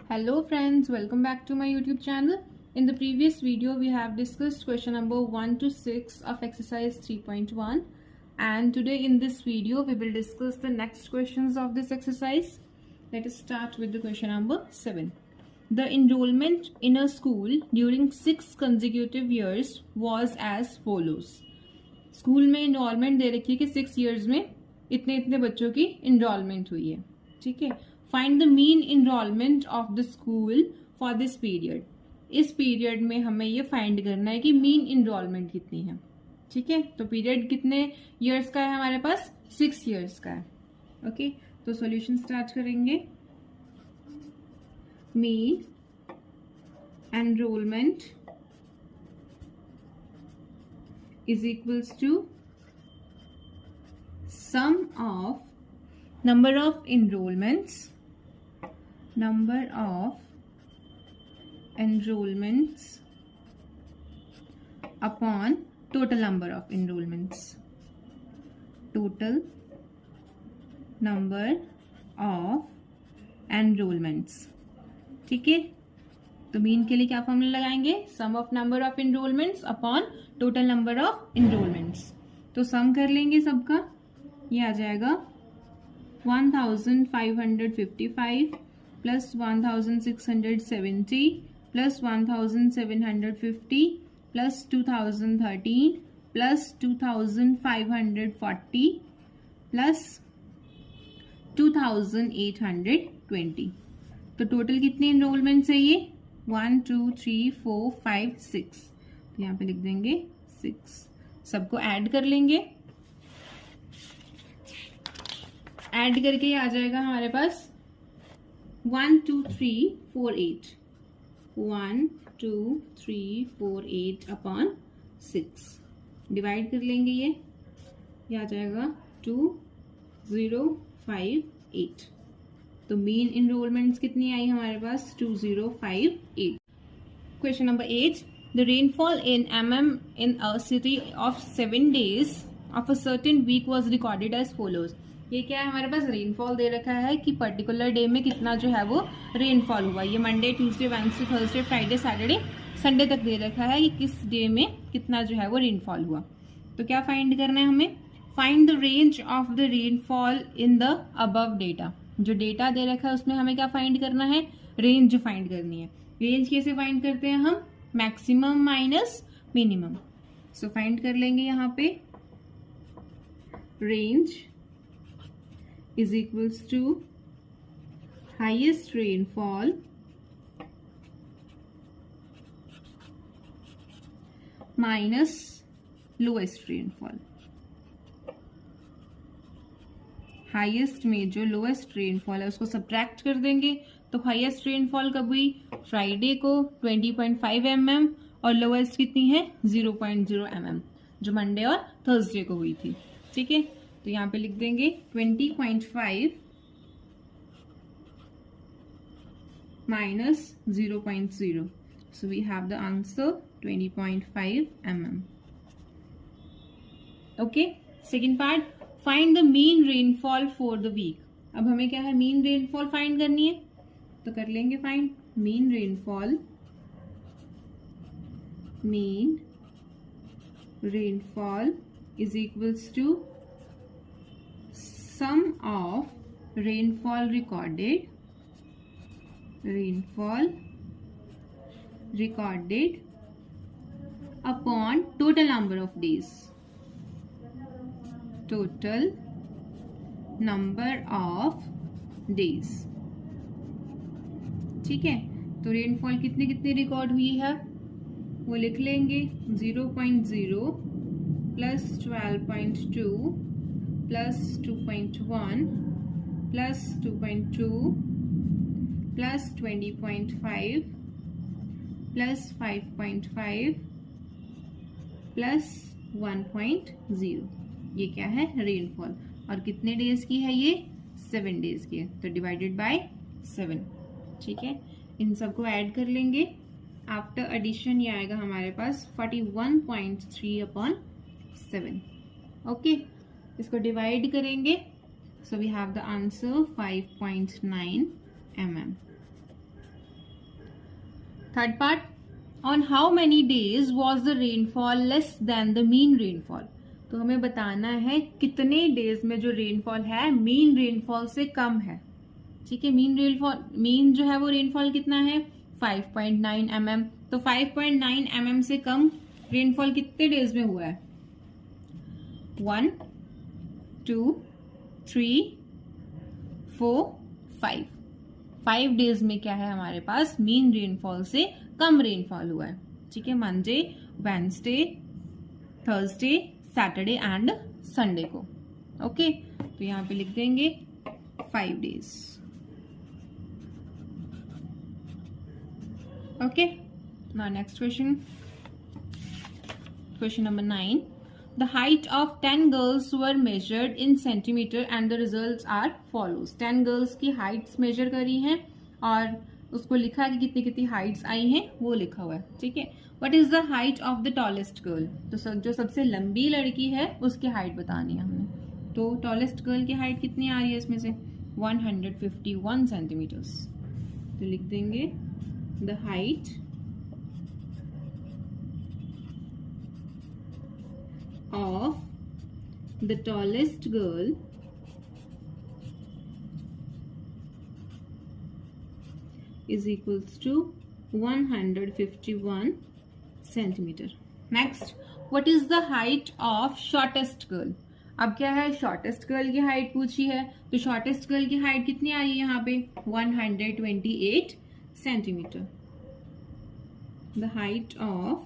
Hello friends, welcome back to my YouTube channel. In the previous video we have discussed question number 1 to 6 of exercise 3.1 and today in this video we will discuss the next questions of this exercise. Let us start with the question number 7. The enrollment in a school during 6 consecutive years was as follows. School में enrollment दे रखी है कि 6 years में इतने इतने बच्चों की enrollment हुई है. ठीक है. Find the mean enrolment of the school for this period. इस पीरियड में हमें ये फाइंड करना है कि मीन इनरोलमेंट कितनी है. ठीक है, तो पीरियड कितने इयर्स का है हमारे पास? 6 इयर्स का है. ओके, तो सॉल्यूशन स्टार्ट करेंगे. Mean enrolment is equals to sum of number of enrollments upon total number of enrollments. Total number of enrollments. ठीक है, तो मीन के लिए क्या फॉर्मूला लगाएंगे? Sum of number of enrollments upon total number of enrollments. तो सम कर लेंगे सबका. ये आ जाएगा 1555 plus 1670 plus 1750 plus 2013 plus 2540 plus 2820. तो टोटल कितनी एनरोलमेंट है ये? 1 2 3 4 5 6. तो यहाँ पे लिख देंगे 6. सबको ऐड कर लेंगे. ऐड करके आ जाएगा हमारे पास 1 2 3 4 8. 1 2 3 4 8 अपॉन 6. डिवाइड कर लेंगे. ये आ जाएगा 2058. तो मीन इनरोलमेंट्स कितनी आई हमारे पास? 2058. Question number 8. The rainfall in mm in a city of 7 days of a certain week was recorded as follows. ये क्या है हमारे पास? रेनफॉल दे रखा है कि पर्टिकुलर डे में कितना जो है वो रेनफॉल हुआ. ये Monday, Tuesday, Wednesday, Thursday, Friday, Saturday, Sunday तक दे रखा है कि किस डे में कितना जो है वो रेनफॉल हुआ. तो क्या फाइंड करना है हमें? Find the range of the rainfall in the above data. जो डेटा दे रखा है उसमें हमें क्या फाइंड करना है? रेंज फाइंड करनी है. रेंज कैसे फाइंड करते हैं हम? Maximum minus minimum. So find कर लेंगे यहाँ पे. Range is equals to highest rainfall minus lowest rainfall. Highest में जो लोएस्ट रेनफॉल है उसको सब्ट्रैक्ट कर देंगे. तो हाईएस्ट रेनफॉल कब हुई? फ्राइडे को 20.5 mm और लोएस्ट कितनी है? 0.0 mm जो मंडे और थर्सडे को हुई थी. ठीक है, तो यहाँ पे लिख देंगे 20.5 minus 0.0. So we have the answer 20.5 mm. Okay, second part. Find the mean rainfall for the week. अब हमें क्या है? मीन रेनफॉल फाइंड करनी है. तो कर लेंगे find. Mean rainfall is equals to sum of rainfall recorded upon total number of days. Total number of days. ठीक है, तो रेनफॉल कितनी कितनी रिकॉर्ड हुई है वो लिख लेंगे. 0.0 plus 12.2 plus 2.1 plus 2.2 plus 20.5 plus 5.5 plus 1.0. ये क्या है? रेनफॉल. और कितने डेज की है ये? 7 डेज की है. तो डिवाइडेड बाय 7. ठीक है, इन सबको ऐड कर लेंगे. आफ्टर एडिशन ये आएगा हमारे पास 41.3 अपॉन 7. ओके, इसको डिवाइड करेंगे. So we have the answer 5.9 mm. Third part, on how many days was the rainfall less than the mean rainfall. तो हमें बताना है कितने डेज में जो रेनफॉल है मीन रेनफॉल से कम है। ठीक है, मीन जो है वो रेनफॉल कितना है 5.9 mm। तो 5.9 mm से कम रेनफॉल कितने डेज में हुआ है 1 2 3 4 5 डेज में क्या है हमारे पास मीन रेनफॉल से कम रेनफॉल हुआ है। ठीक है, Monday, Wednesday, Thursday, Saturday and Sunday को। ओके, तो यहाँ पे लिख देंगे 5 days. Okay, now next question, question number 9। The height of 10 girls were measured in centimeter and the results are follows। 10 girls की heights measure करी हैं और उसको लिखा है कि कितनी कितनी heights आई हैं वो लिखा हुआ है। ठीक है, What is the height of the tallest girl? तो जो सबसे लंबी लड़की है उसकी हाइट बतानी है हमने। तो टॉलेस्ट गर्ल की हाइट कितनी आ रही है इसमें से 151 सेंटीमीटर्स। तो लिख देंगे the height of the tallest girl is equals to 151 centimeter। Next, what is the height of shortest girl? अब क्या है, शॉर्टेस्ट गर्ल की हाइट पूछी है, तो शॉर्टेस्ट गर्ल की हाइट कितनी आ रही है यहाँ पे 128 centimetre. The height of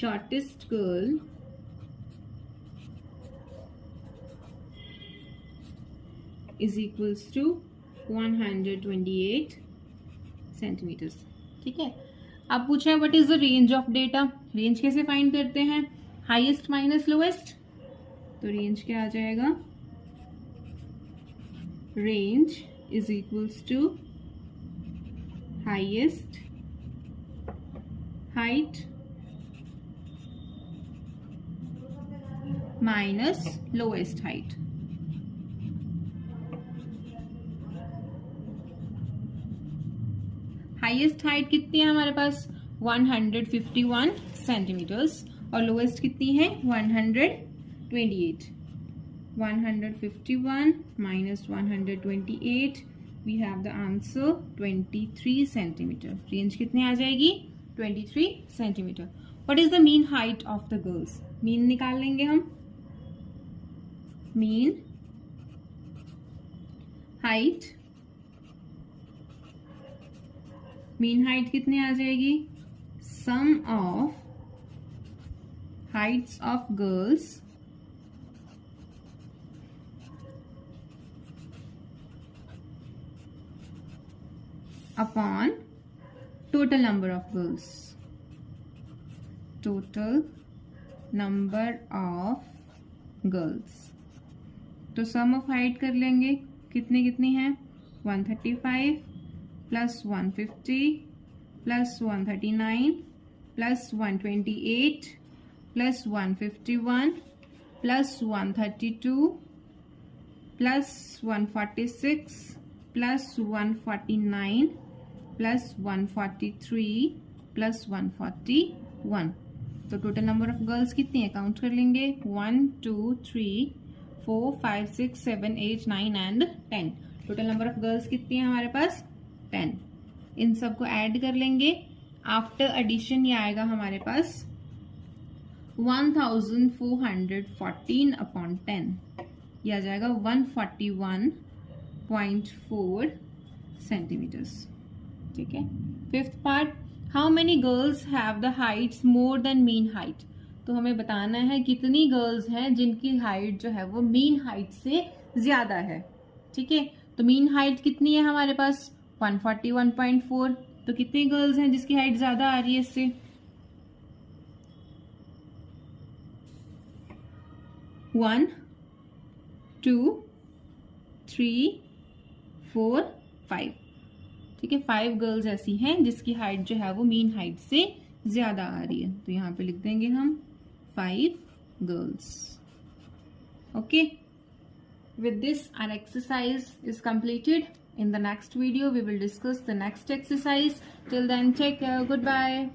shortest girl is equals to 128 centimetres. ठीक है, अब पूछा है what is the range of data. Range कैसे फाइंड करते हैं, हाईएस्ट माइनस लोएस्ट। तो रेंज क्या आ जाएगा, range is equals to highest height minus lowest height. Highest height कितनी है हमारे पास 151 सेंटीमीटर्स और लोएस्ट कितनी है 128। 151 minus 128 we have the answer 23 centimetre. Range कितनी आ जाएगी 23 centimetre. What is the mean height of the girls. Mean निकाल लेंगे हम, मीन हाइट, मीन हाइट कितनी आ जाएगी sum of heights of girls upon total number of girls. Total number of girls, तो सम ऑफ हाइट कर लेंगे, कितनी कितनी है 135 plus 150 plus 139 plus 128 plus 151 plus 132 plus 146 plus 149 plus 143 plus 141। तो टोटल नंबर ऑफ गर्ल्स कितनी है काउंट कर लेंगे 1 2 3 4 5 6 7 8 9 and 10। Total number of girls कितनी है हमारे पास 10। इन सबको ऐड कर लेंगे, आफ्टर एडिशन ये आएगा हमारे पास 1414 अपॉन 10, ये आ जाएगा 141.4 सेंटीमीटर्स। ठीक है, fifth part, how many girls have the Heights more than mean height. तो हमें बताना है कितनी गर्ल्स हैं जिनकी हाइट जो है वो मीन हाइट से ज्यादा है। ठीक है, तो मीन हाइट कितनी है हमारे पास 141.4। तो कितनी गर्ल्स हैं जिसकी हाइट ज्यादा आ रही है इससे 1 2 3 4 5। ठीक है, 5 गर्ल्स ऐसी हैं जिसकी हाइट जो है वो मीन हाइट से ज्यादा आ रही है। तो यहाँ पे लिख देंगे हम 5 girls. Okay, With this, our exercise is completed. In the next video, we will discuss the next exercise. Till then, take care. Goodbye.